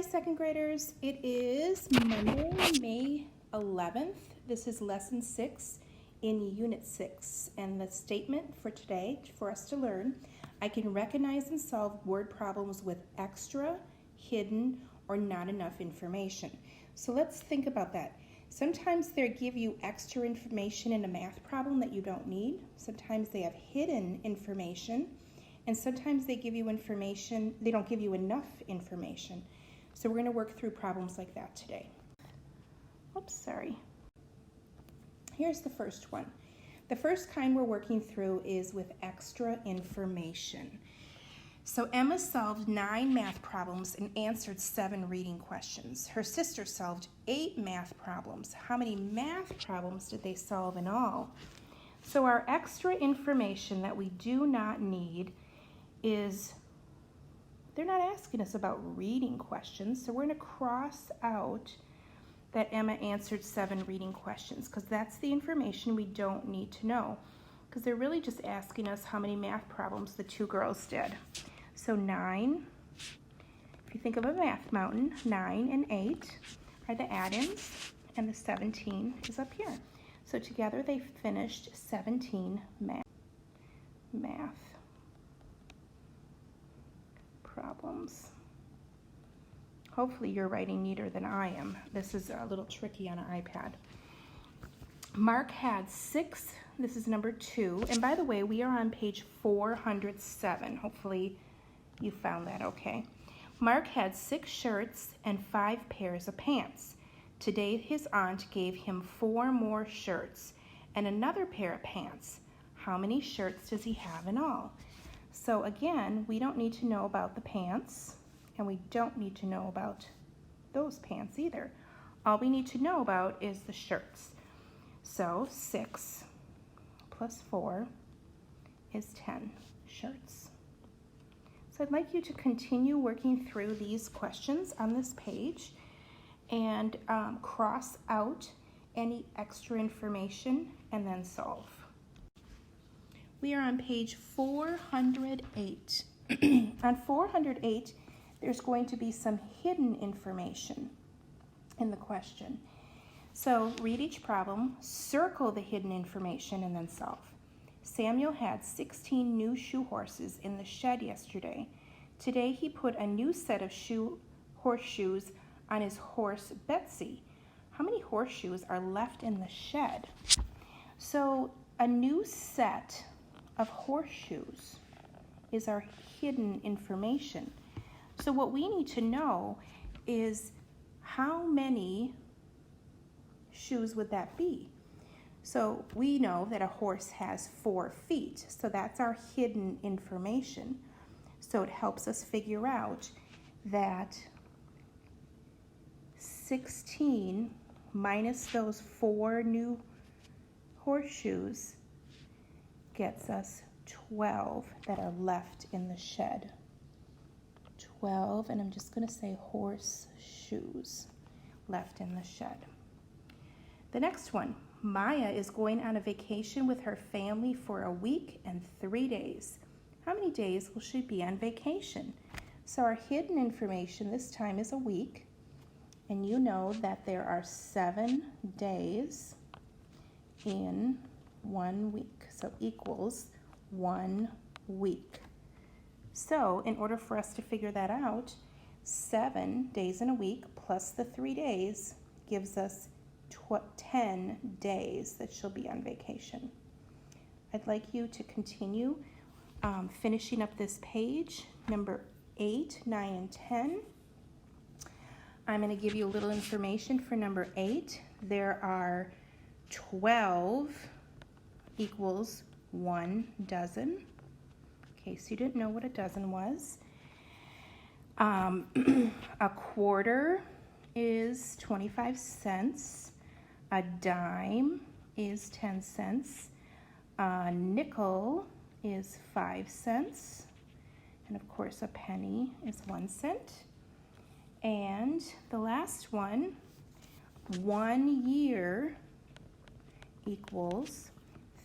second graders. It is Monday, May 11th. This is lesson 6 in unit 6. And the statement for today, for us to learn, I can recognize and solve word problems with extra, hidden, or not enough information. So let's think about that. Sometimes they give you extra information in a math problem that you don't need. Sometimes they have hidden information. And sometimes they give you information, they don't give you enough information. So we're going to work through problems like that today. Oops, sorry. Here's the first one. The first kind we're working through is with extra information. So Emma solved 9 math problems and answered 7 reading questions. Her sister solved 8 math problems. How many math problems did they solve in all? So our extra information that we do not need is, they're not asking us about reading questions, so we're going to cross out that Emma answered 7 reading questions because that's the information we don't need to know, because they're really just asking us how many math problems the 2 girls did. So 9, if you think of a math mountain, 9 and 8 are the add-ins, and the 17 is up here. So together they finished 17 math problems. Hopefully you're writing neater than I am. This is a little tricky on an iPad. Mark had 6, this is number 2, and by the way, we are on page 407. Hopefully you found that okay. Mark had 6 shirts and 5 pairs of pants. Today his aunt gave him 4 more shirts and another pair of pants. How many shirts does he have in all? So again, we don't need to know about the pants, and we don't need to know about those pants either. All we need to know about is the shirts. So 6 plus 4 is 10 shirts. So I'd like you to continue working through these questions on this page and cross out any extra information and then solve. We are on page 408. On 408, there's going to be some hidden information in the question. So read each problem, circle the hidden information, and then solve. Samuel had 16 new shoe horses in the shed yesterday. Today he put a new set of horseshoes on his horse Betsy. How many horseshoes are left in the shed? So a new set of horseshoes is our hidden information. So what we need to know is how many shoes would that be? So we know that a horse has 4 feet, so that's our hidden information. So it helps us figure out that 16 minus those 4 new horseshoes gets us 12 that are left in the shed. 12, and I'm just going to say horseshoes left in the shed. The next one, Maya is going on a vacation with her family for a week and 3 days. How many days will she be on vacation? So our hidden information this time is a week, and you know that there are 7 days in 1 week, so equals 1 week. So in order for us to figure that out, 7 days in a week plus the 3 days gives us 10 days that she'll be on vacation. I'd like you to continue finishing up this page, number 8, 9, and 10. I'm going to give you a little information for number 8. There are 12 equals 1 dozen. In case you didn't know what a dozen was. A quarter is 25 cents. A dime is 10 cents. A nickel is 5 cents. And of course a penny is 1 cent. And the last one, 1 year equals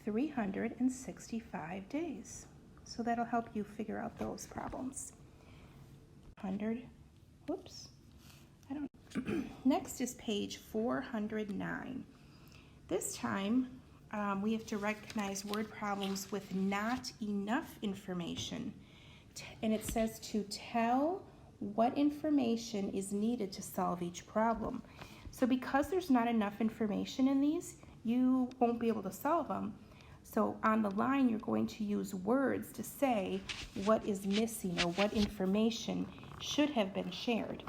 365 days. So that'll help you figure out those problems. 100, whoops, Next is page 409. This time, we have to recognize word problems with not enough information. And it says to tell what information is needed to solve each problem. So because there's not enough information in these, you won't be able to solve them. So on the line, you're going to use words to say what is missing or what information should have been shared.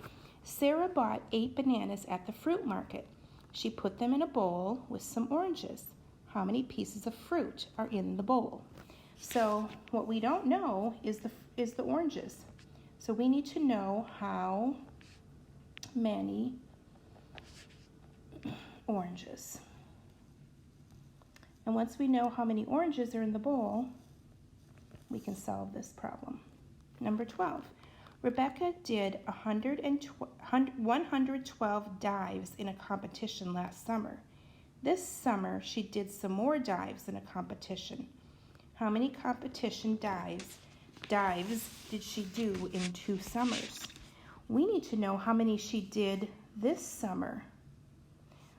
Sarah bought 8 bananas at the fruit market. She put them in a bowl with some oranges. How many pieces of fruit are in the bowl? So what we don't know is the oranges. So we need to know how many oranges. And once we know how many oranges are in the bowl, we can solve this problem. Number 12. Rebecca did 112 dives in a competition last summer. This summer, she did some more dives in a competition. How many competition dives did she do in 2 summers? We need to know how many she did this summer.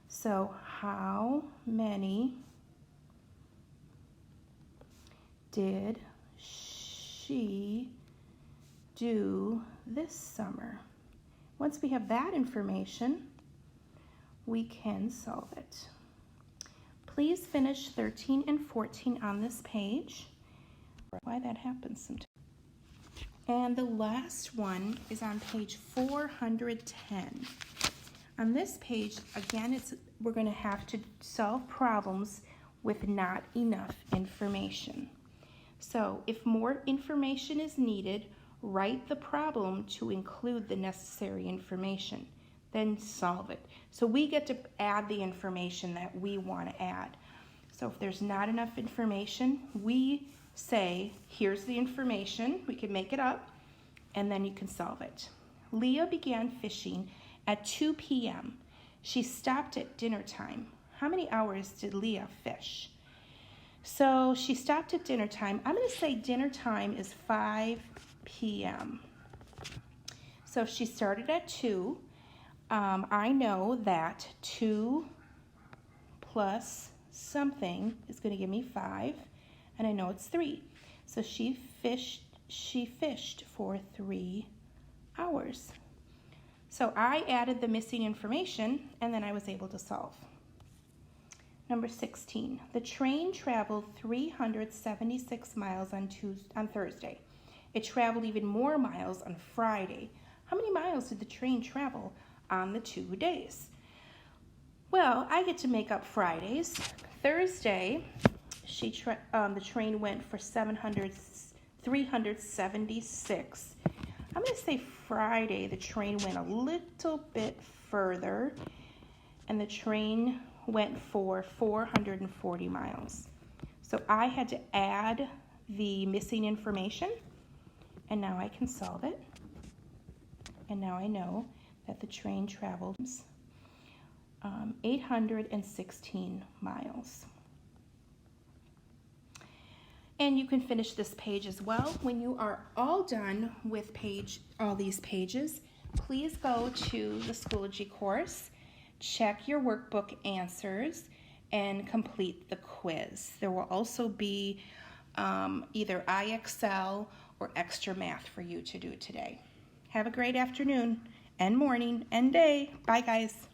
So how many did she do this summer? Once we have that information, we can solve it. Please finish 13 and 14 on this page. Why that happens sometimes. And the last one is on page 410. On this page, again, we're going to have to solve problems with not enough information. So if more information is needed, write the problem to include the necessary information, then solve it. So we get to add the information that we want to add. So if there's not enough information, we say, here's the information, we can make it up, and then you can solve it. Leah began fishing at 2 p.m. She stopped at dinner time. How many hours did Leah fish? So she stopped at dinner time. I'm going to say dinner time is 5 p.m. So she started at 2. I know that 2 plus something is going to give me 5, and I know it's 3. So she fished for 3 hours. So I added the missing information, and then I was able to solve. Number 16, the train traveled 376 miles on Thursday. It traveled even more miles on Friday. How many miles did the train travel on the 2 days? Well, I get to make up Fridays. Thursday, the train went for 376. I'm going to say Friday, the train went a little bit further, and the train went for 440 miles. So I had to add the missing information, and now I can solve it. And now I know that the train traveled 816 miles. And you can finish this page as well. When you are all done with all these pages, please go to the Schoology course, check your workbook answers, and complete the quiz. There will also be either IXL or extra math for you to do today. Have a great afternoon and morning and day. Bye, guys.